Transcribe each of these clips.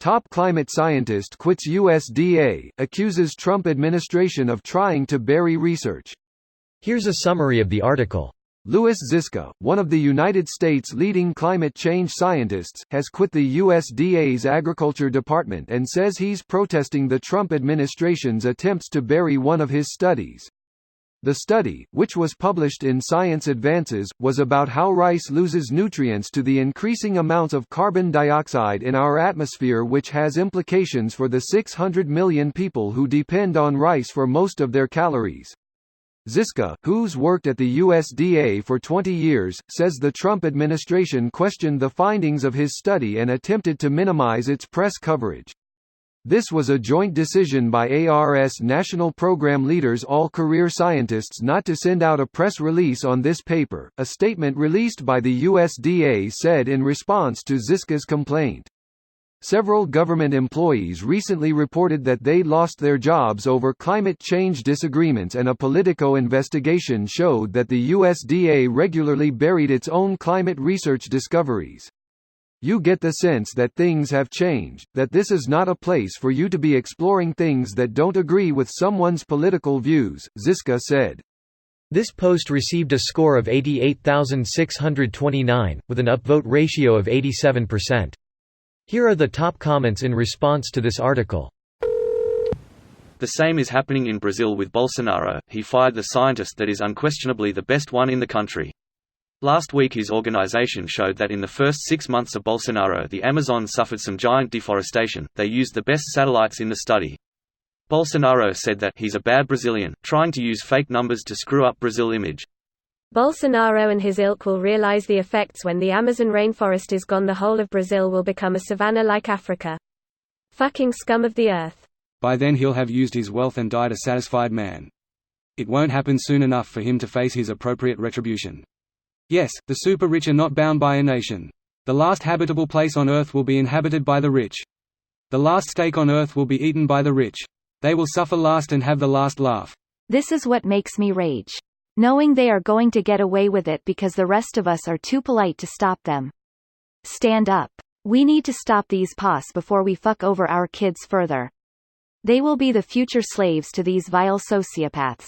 Top climate scientist quits USDA, accuses Trump administration of trying to bury research. Here's a summary of the article. Louis Ziska, one of the United States' leading climate change scientists, has quit the USDA's Agriculture Department and says he's protesting the Trump administration's attempts to bury one of his studies. The study, which was published in Science Advances, was about how rice loses nutrients to the increasing amounts of carbon dioxide in our atmosphere, which has implications for the 600 million people who depend on rice for most of their calories. Ziska, who's worked at the USDA for 20 years, says the Trump administration questioned the findings of his study and attempted to minimize its press coverage. This was a joint decision by ARS national program leaders, all career scientists, not to send out a press release on this paper, a statement released by the USDA said in response to Ziska's complaint. Several government employees recently reported that they lost their jobs over climate change disagreements, and a Politico investigation showed that the USDA regularly buried its own climate research discoveries. You get the sense that things have changed, that this is not a place for you to be exploring things that don't agree with someone's political views, Ziska said. This post received a score of 88,629, with an upvote ratio of 87%. Here are the top comments in response to this article. The same is happening in Brazil with Bolsonaro. He fired the scientist that is unquestionably the best one in the country. Last week his organization showed that in the first 6 months of Bolsonaro the Amazon suffered some giant deforestation. They used the best satellites in the study. Bolsonaro said that he's a bad Brazilian, trying to use fake numbers to screw up Brazil image. Bolsonaro and his ilk will realize the effects when the Amazon rainforest is gone. The whole of Brazil will become a savanna like Africa. Fucking scum of the earth. By then he'll have used his wealth and died a satisfied man. It won't happen soon enough for him to face his appropriate retribution. Yes, the super rich are not bound by a nation. The last habitable place on earth will be inhabited by the rich. The last steak on earth will be eaten by the rich. They will suffer last and have the last laugh. This is what makes me rage. Knowing they are going to get away with it because the rest of us are too polite to stop them. Stand up. We need to stop these POS before we fuck over our kids further. They will be the future slaves to these vile sociopaths.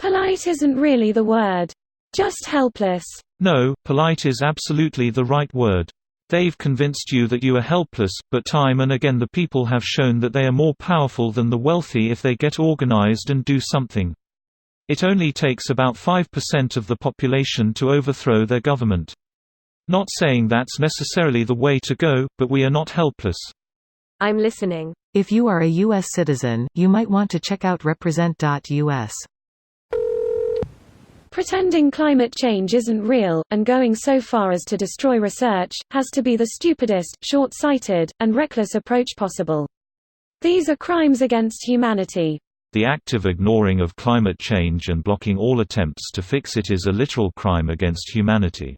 Polite isn't really the word. Just helpless. No, polite is absolutely the right word. They've convinced you that you are helpless, but time and again the people have shown that they are more powerful than the wealthy if they get organized and do something. It only takes about 5% of the population to overthrow their government. Not saying that's necessarily the way to go, but we are not helpless. I'm listening. If you are a U.S. citizen, you might want to check out represent.us. Pretending climate change isn't real, and going so far as to destroy research, has to be the stupidest, short-sighted, and reckless approach possible. These are crimes against humanity. The active ignoring of climate change and blocking all attempts to fix it is a literal crime against humanity.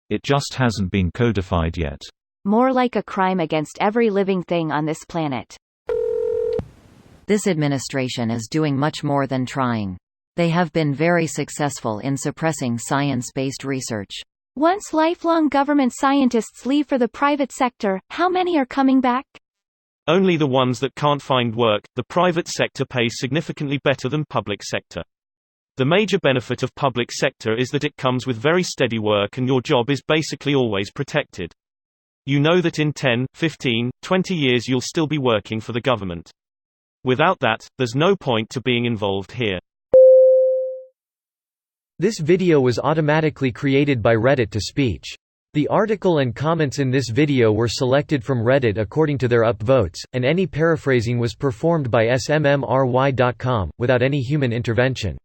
It just hasn't been codified yet. More like a crime against every living thing on this planet. This administration is doing much more than trying. They have been very successful in suppressing science-based research. Once lifelong government scientists leave for the private sector, how many are coming back? Only the ones that can't find work. The private sector pays significantly better than public sector. The major benefit of public sector is that it comes with very steady work and your job is basically always protected. You know that in 10, 15, 20 years you'll still be working for the government. Without that, there's no point to being involved here. This video was automatically created by Reddit to speech. The article and comments in this video were selected from Reddit according to their upvotes, and any paraphrasing was performed by smmry.com, without any human intervention.